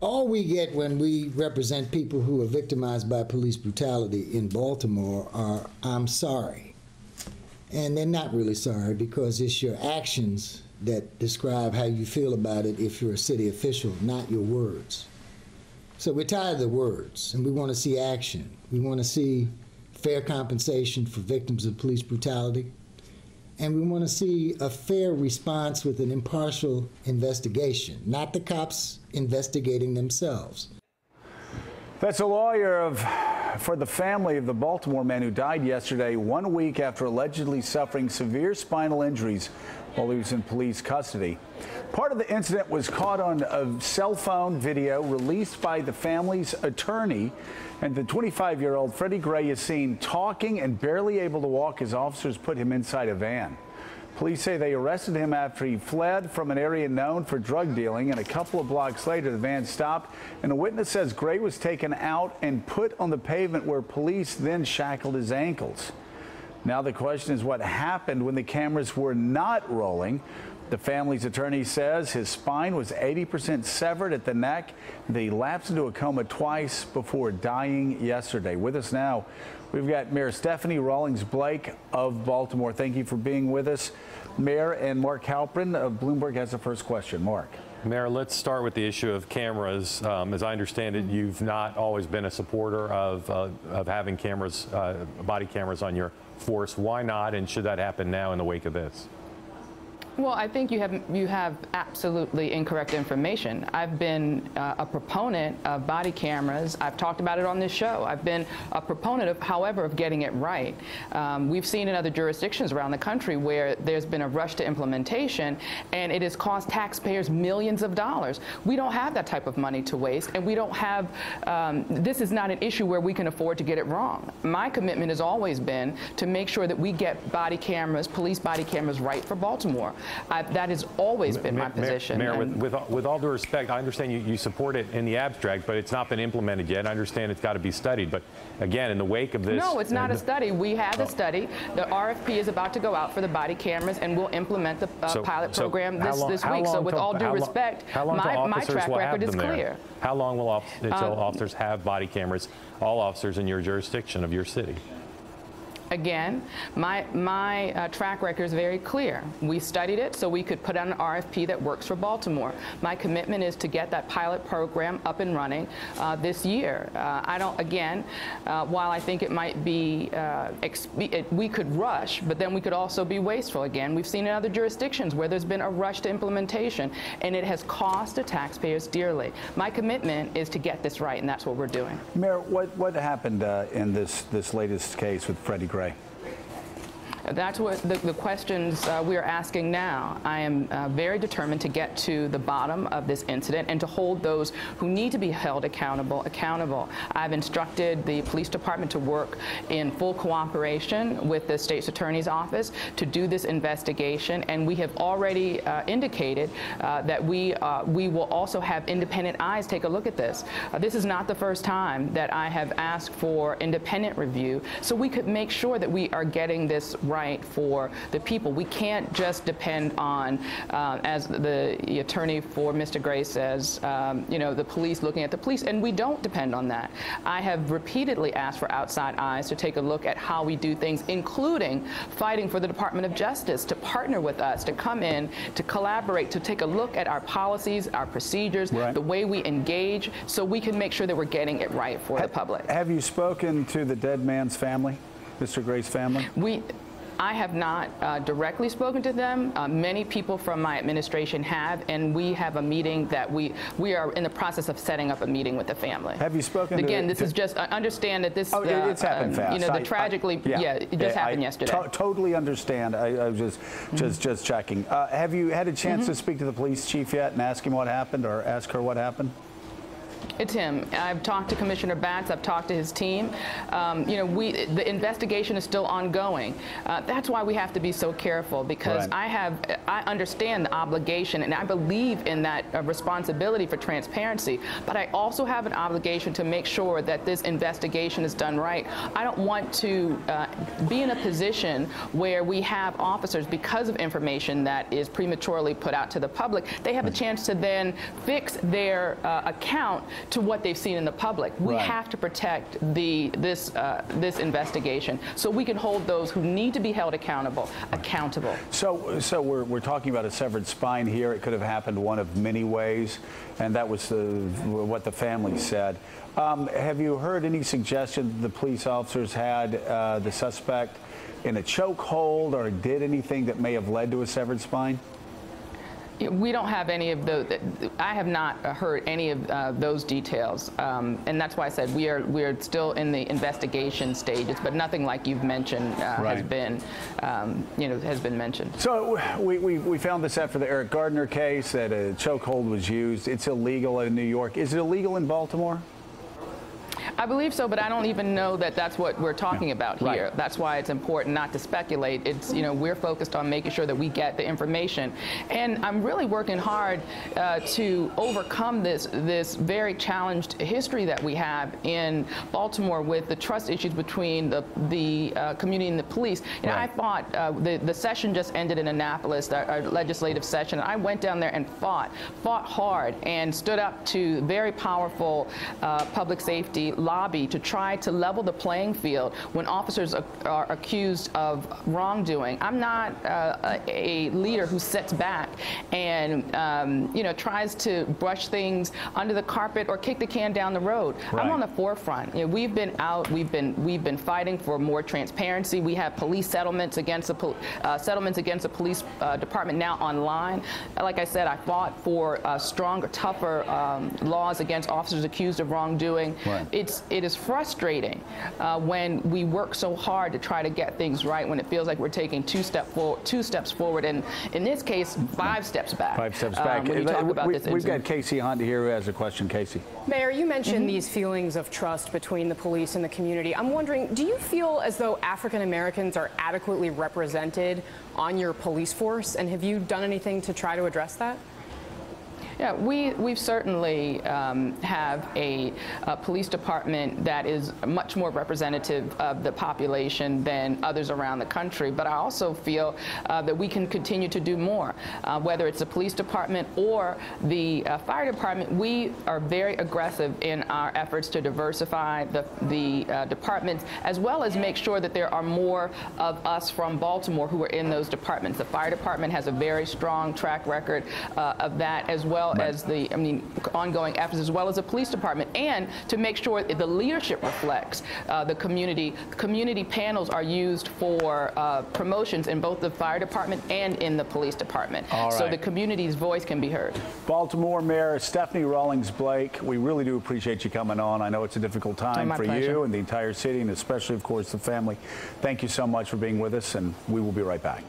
All we get when we represent people who are victimized by police brutality in Baltimore are, "I'm sorry." And they're not really sorry, because it's your actions that describe how you feel about it if you're a city official, not your words. So we're tired of the words, and we want to see action. We want to see fair compensation for victims of police brutality. And we want to see a fair response with an impartial investigation, not the cops investigating themselves. That's a lawyer for the family of the Baltimore man who died yesterday, 1 week after allegedly suffering severe spinal injuries while he was in police custody. Part of the incident was caught on a cell phone video released by the family's attorney, and the 25-year-old Freddie Gray is seen talking and barely able to walk as officers put him inside a van. Police say they arrested him after he fled from an area known for drug dealing, and a couple of blocks later the van stopped, and a witness says Gray was taken out and put on the pavement, where police then shackled his ankles. Now the question is what happened when the cameras were not rolling. The family's attorney says his spine was 80% severed at the neck. They lapsed into a coma twice before dying yesterday. With us now, we've got Mayor Stephanie Rawlings-Blake of Baltimore. Thank you for being with us, Mayor. And Mark Halprin of Bloomberg has the first question. Mark. Mayor, let's start with the issue of cameras. As I understand it, you've not always been a supporter of having cameras, body cameras on your force. Why not? And should that happen now in the wake of this? Well, I think you have absolutely incorrect information. I've been a proponent of body cameras. I've talked about it on this show. I've been a proponent of, however, of getting it right. We've seen in other jurisdictions around the country where there's been a rush to implementation, and it has cost taxpayers millions of dollars. We don't have that type of money to waste, and we don't have, this is not an issue where we can afford to get it wrong. My commitment has always been to make sure that we get body cameras, police body cameras, right for Baltimore. That has always been my position. Mayor, with all due respect, I understand you support it in the abstract, but it's not been implemented yet. I understand it's got to be studied. But again, in the wake of this... No, it's not a study. We have a study. The RFP is about to go out for the body cameras, and we'll implement the pilot program this week. So with all due respect, my track record is clear. How long will officers have body cameras, all officers in your jurisdiction of your city? Again, my track record is very clear. We studied it so we could put out an RFP that works for Baltimore. My commitment is to get that pilot program up and running this year. While I think it might be, we could rush, but then we could also be wasteful. Again, we've seen in other jurisdictions where there's been a rush to implementation, and it has cost the taxpayers dearly. My commitment is to get this right, and that's what we're doing. Mayor, what happened in this latest case with Freddie Gray? That's what the questions we are asking now. I am very determined to get to the bottom of this incident and to hold those who need to be held accountable. I've instructed the police department to work in full cooperation with the state's attorney's office to do this investigation, and we have already indicated that we will also have independent eyes take a look at this. This is not the first time that I have asked for independent review, so we could make sure that we are getting this right for the people. We can't just depend on, as the attorney for Mr. Gray says, the police looking at the police, and we don't depend on that. I have repeatedly asked for outside eyes to take a look at how we do things, including fighting for the Department of Justice to partner with us, to come in, to collaborate, to take a look at our policies, our procedures, the way we engage, so we can make sure that we're getting it right for the public. Have you spoken to the dead man's family, Mr. Gray's family? I have not directly spoken to them. Many people from my administration have, and we have a meeting that we are in the process of setting up a meeting with the family. Have you spoken Again, this is just, understand that this, it's happened fast. It just happened yesterday. Totally understand. I was just checking. Have you had a chance to speak to the police chief yet and ask him what happened, or ask her what happened? It's him. I've talked to Commissioner Batts. I've talked to his team. The investigation is still ongoing. That's why we have to be so careful, because I understand the obligation, and I believe in that responsibility for transparency. But I also have an obligation to make sure that this investigation is done right. I don't want to be in a position where we have officers, because of information that is prematurely put out to the public, they have a chance to then fix their account to what they've seen in the public. We have to protect this investigation so we can hold those who need to be held accountable. So we're talking about a severed spine here. It could have happened one of many ways, and that was what the family said. Have you heard any suggestion that the police officers had the suspect in a chokehold or did anything that may have led to a severed spine? We don't have any of those. I have not heard any of those details, and that's why I said we are still in the investigation stages. But nothing like you've mentioned has been mentioned. So we found this after the Eric Gardner case that a chokehold was used. It's illegal in New York. Is it illegal in Baltimore? I believe so, but I don't even know that that's what we're talking about here. That's why it's important not to speculate. It's, we're focused on making sure that we get the information. And I'm really working hard to overcome this very challenged history that we have in Baltimore with the trust issues between the community and the police. I fought, the session just ended in Annapolis, our legislative session. I went down there and fought hard and stood up to very powerful public safety lobby to try to level the playing field when officers are accused of wrongdoing. I'm not a leader who sits back and tries to brush things under the carpet or kick the can down the road. I'm on the forefront. We've been out. We've been fighting for more transparency. We have police settlements against the police department now online. Like I said, I fought for stronger, tougher laws against officers accused of wrongdoing. It is frustrating when we work so hard to try to get things right, when it feels like we're taking two steps forward, and in this case, 5 steps back. 5 steps back. When you talk about this we've got Casey Hunt here who has a question. Casey. Mayor, you mentioned these feelings of trust between the police and the community. I'm wondering, do you feel as though African Americans are adequately represented on your police force, and have you done anything to try to address that? Yeah, we certainly have a police department that is much more representative of the population than others around the country. But I also feel that we can continue to do more. Whether it's the police department or the fire department, we are very aggressive in our efforts to diversify the departments, as well as make sure that there are more of us from Baltimore who are in those departments. The fire department has a very strong track record of that, as well as the ongoing efforts, as well as the police department, and to make sure that the leadership reflects the community. Community panels are used for promotions in both the fire department and in the police department, so the community's voice can be heard. Baltimore Mayor Stephanie Rawlings-Blake, we really do appreciate you coming on. I know it's a difficult time for you and the entire city, and especially, of course, the family. Thank you so much for being with us, and we will be right back.